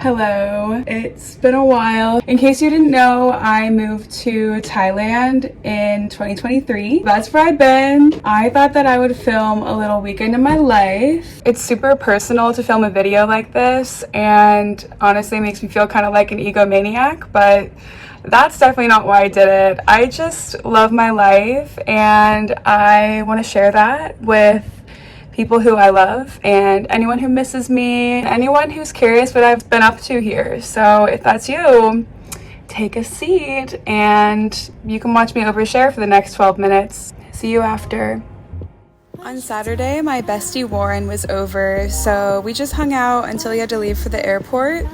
Hello, it's been a while. In case you didn't know, I moved to Thailand in 2023. That's where I've been. I thought that I would film a little weekend in my life. It's super personal to film a video like this, and honestly makes me feel kind of like an egomaniac, but that's definitely not why I did it. I just love my life and I want to share that with people who I love and anyone who misses me, anyone who's curious what I've been up to here. So if that's you, take a seat and you can watch me overshare for the next 12 minutes. See you after. On Saturday, my bestie Warren was over, so we just hung out until he had to leave for the airport.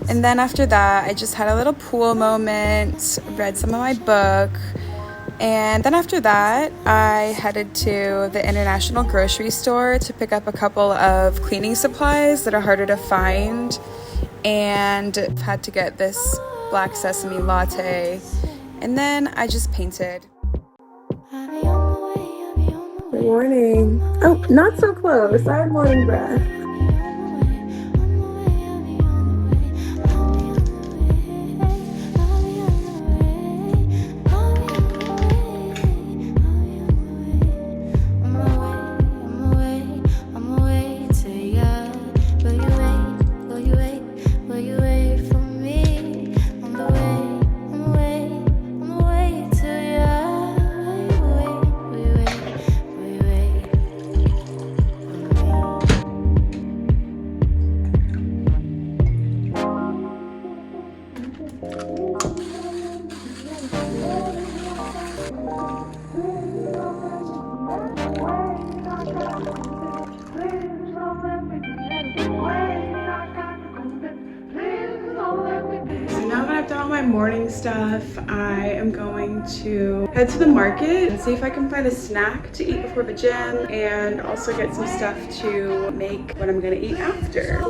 And then after that, I just had a little pool moment, read some of my book. And then after that, I headed to the International grocery store to pick up a couple of cleaning supplies that are harder to find, and had to get this black sesame latte. And then I just painted. Good morning. Oh, not so close. I have morning breath. Morning stuff, I am going to head to the market and see if I can find a snack to eat before the gym, and also get some stuff to make what I'm gonna eat after.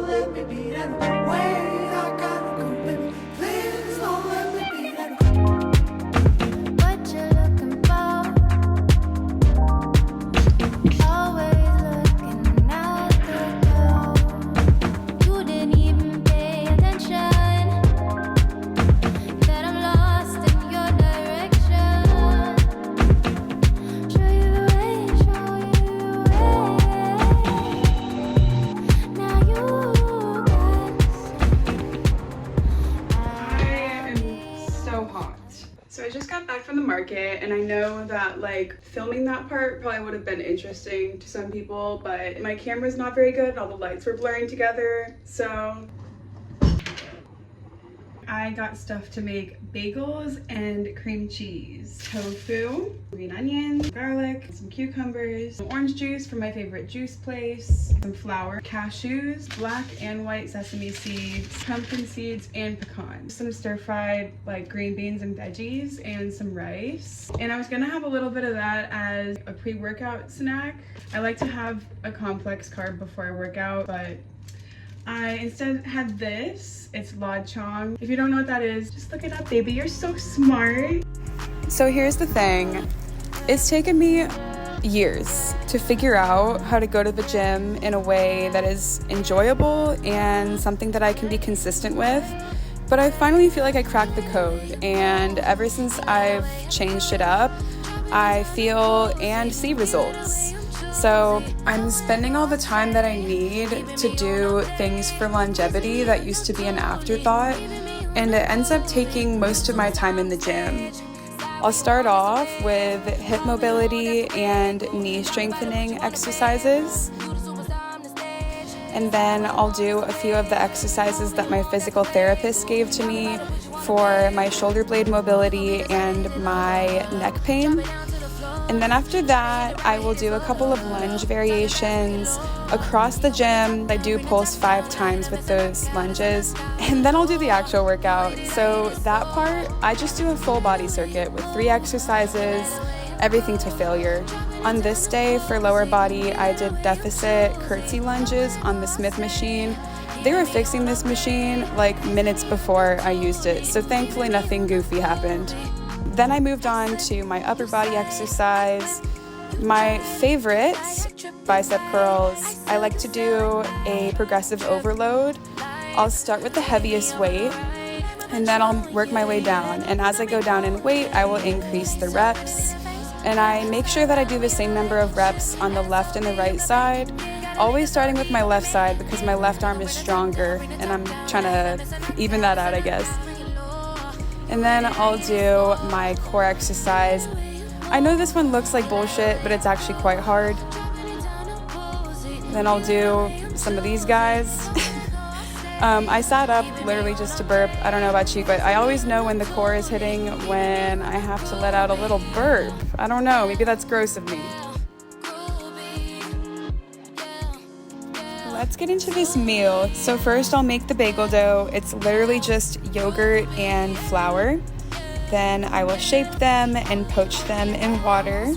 So I just got back from the market, and I know that like filming that part probably would have been interesting to some people, but my camera's not very good and all the lights were blurring together. So I got stuff to make bagels and cream cheese, tofu, green onion, garlic, some cucumbers, some orange juice from my favorite juice place, some flour, cashews, black and white sesame seeds, pumpkin seeds, and pecans, some stir-fried like green beans and veggies, and some rice. And I was gonna have a little bit of that as a pre-workout snack. I like to have a complex carb before I work out, but I instead had this. It's lad chong. If you don't know what that is, just look it up, baby. You're so smart. So here's the thing. It's taken me years to figure out how to go to the gym in a way that is enjoyable and something that I can be consistent with. But I finally feel like I cracked the code, and ever since I've changed it up, I feel and see results. So I'm spending all the time that I need to do things for longevity that used to be an afterthought, and it ends up taking most of my time in the gym. I'll start off with hip mobility and knee strengthening exercises, and then I'll do a few of the exercises that my physical therapist gave to me for my shoulder blade mobility and my neck pain. And then after that, I will do a couple of lunge variations across the gym. I do pulse 5 times with those lunges, and then I'll do the actual workout. So that part, I just do a full body circuit with 3 exercises, everything to failure. On this day for lower body, I did deficit curtsy lunges on the Smith machine. They were fixing this machine like minutes before I used it, so thankfully nothing goofy happened. Then I moved on to my upper body exercise. My favorite, bicep curls. I like to do a progressive overload I'll start with the heaviest weight and then I'll work my way down. And as I go down in weight, I will increase the reps. And I make sure that I do the same number of reps on the left and the right side, always starting with my left side because my left arm is stronger and I'm trying to even that out, I guess. And then I'll do my core exercise. I know this one looks like bullshit, but it's actually quite hard. Then I'll do some of these guys. I sat up literally just to burp. I don't know about you, but I always know when the core is hitting when I have to let out a little burp. I don't know, maybe that's gross of me. Let's get into this meal. So first I'll make the bagel dough. It's literally just yogurt and flour. Then I will shape them and poach them in water,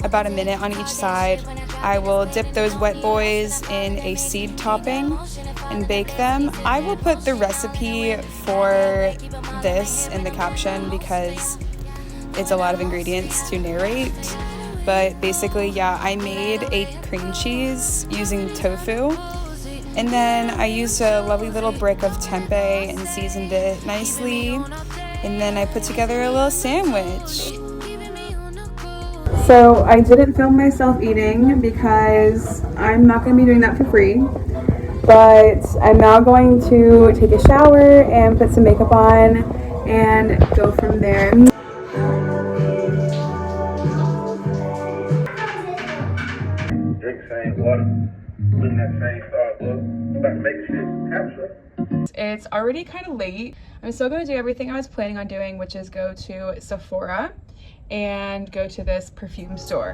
about a minute on each side. I will dip those wet boys in a seed topping and bake them. I will put the recipe for this in the caption because it's a lot of ingredients to narrate. But basically, yeah, I made a cream cheese using tofu. And then I used a lovely little brick of tempeh and seasoned it nicely. And then I put together a little sandwich. So I didn't film myself eating because I'm not going to be doing that for free. But I'm now going to take a shower and put some makeup on and go from there. Drink same water, clean that same Starbucks, about to make shit capture. It's already kind of late. I'm still going to do everything I was planning on doing, which is go to Sephora and go to this perfume store.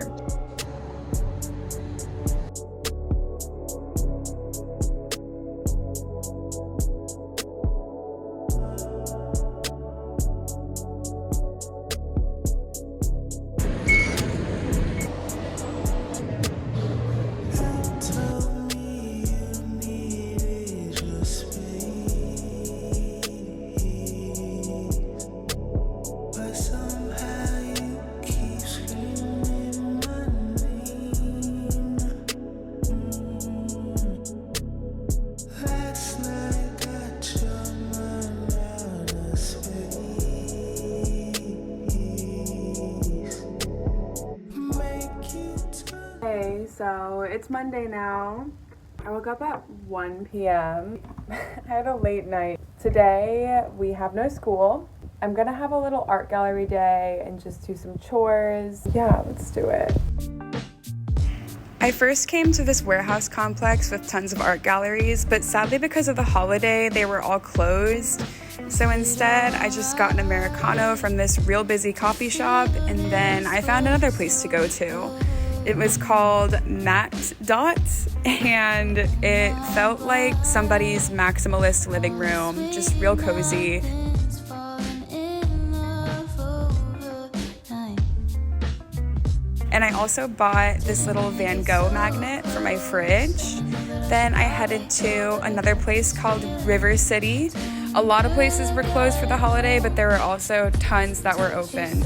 So it's Monday now. I woke up at 1 p.m. I had a late night. Today we have no school. I'm gonna have a little art gallery day and just do some chores. Yeah, let's do it. I first came to this warehouse complex with tons of art galleries, but sadly because of the holiday, they were all closed. So instead, I just got an Americano from this real busy coffee shop, and then I found another place to go to. It was called Matt Dot, and it felt like somebody's maximalist living room, just real cozy. And I also bought this little Van Gogh magnet for my fridge. Then I headed to another place called River City. A lot of places were closed for the holiday, but there were also tons that were open.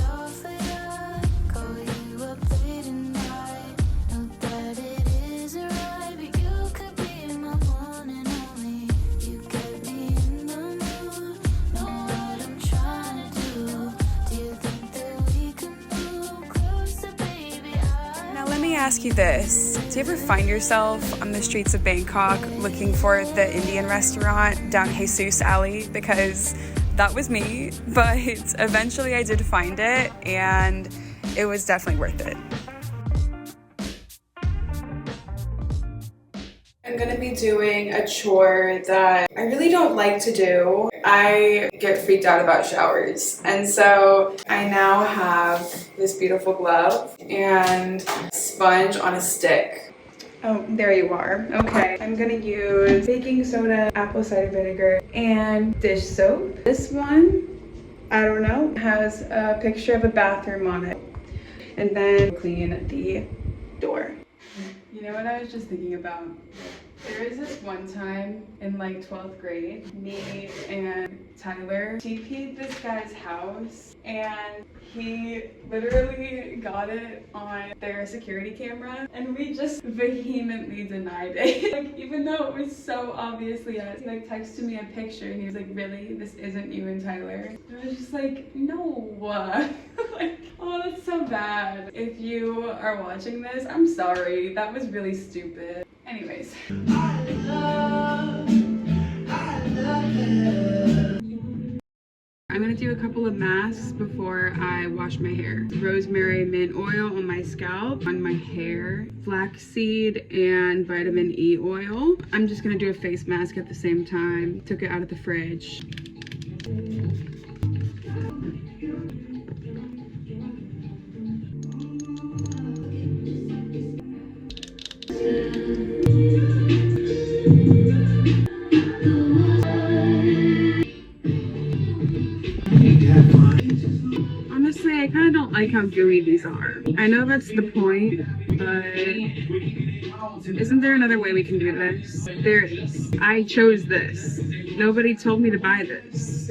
Ask you this. Do you ever find yourself on the streets of Bangkok looking for the Indian restaurant down Jesus Alley? Because that was me, but eventually I did find it and it was definitely worth it. I'm gonna be doing a chore that I really don't like to do. I get freaked out about showers, and so I now have this beautiful glove and sponge on a stick. Oh, there you are. Okay, I'm gonna use baking soda, apple cider vinegar, and dish soap. This one, I don't know, has a picture of a bathroom on it. And then clean the door. You know what I was just thinking about? There was this one time in like 12th grade, me and Tyler TP'd this guy's house and he literally got it on their security camera and we just vehemently denied it. Like, even though it was so obviously us, he like texted me a picture and he was like, really? This isn't you and Tyler? And I was just like, no. Like, oh, that's so bad. If you are watching this, I'm sorry. That was really stupid. Anyways. I'm gonna do a couple of masks before I wash my hair. Rosemary mint oil on my scalp, on my hair, flaxseed and vitamin E oil. I'm just gonna do a face mask at the same time. Took it out of the fridge. Honestly, I kind of don't like how gooey these are. I know that's the point, but isn't there another way we can do this? There is. I chose this. Nobody told me to buy this.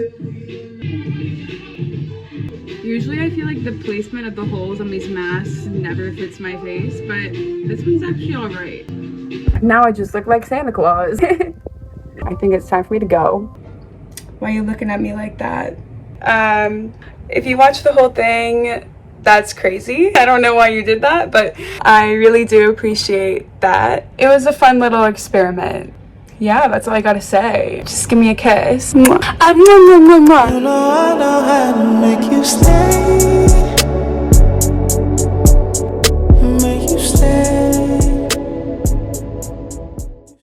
Usually I feel like the placement of the holes on these masks never fits my face, but this one's actually alright. Now I just look like Santa Claus. I think it's time for me to go. Why are you looking at me like that? If you watch the whole thing, that's crazy. I don't know why you did that, but I really do appreciate that. It was a fun little experiment. Yeah, that's all I gotta say. Just give me a kiss. Mwah. You know I know how to make you stay.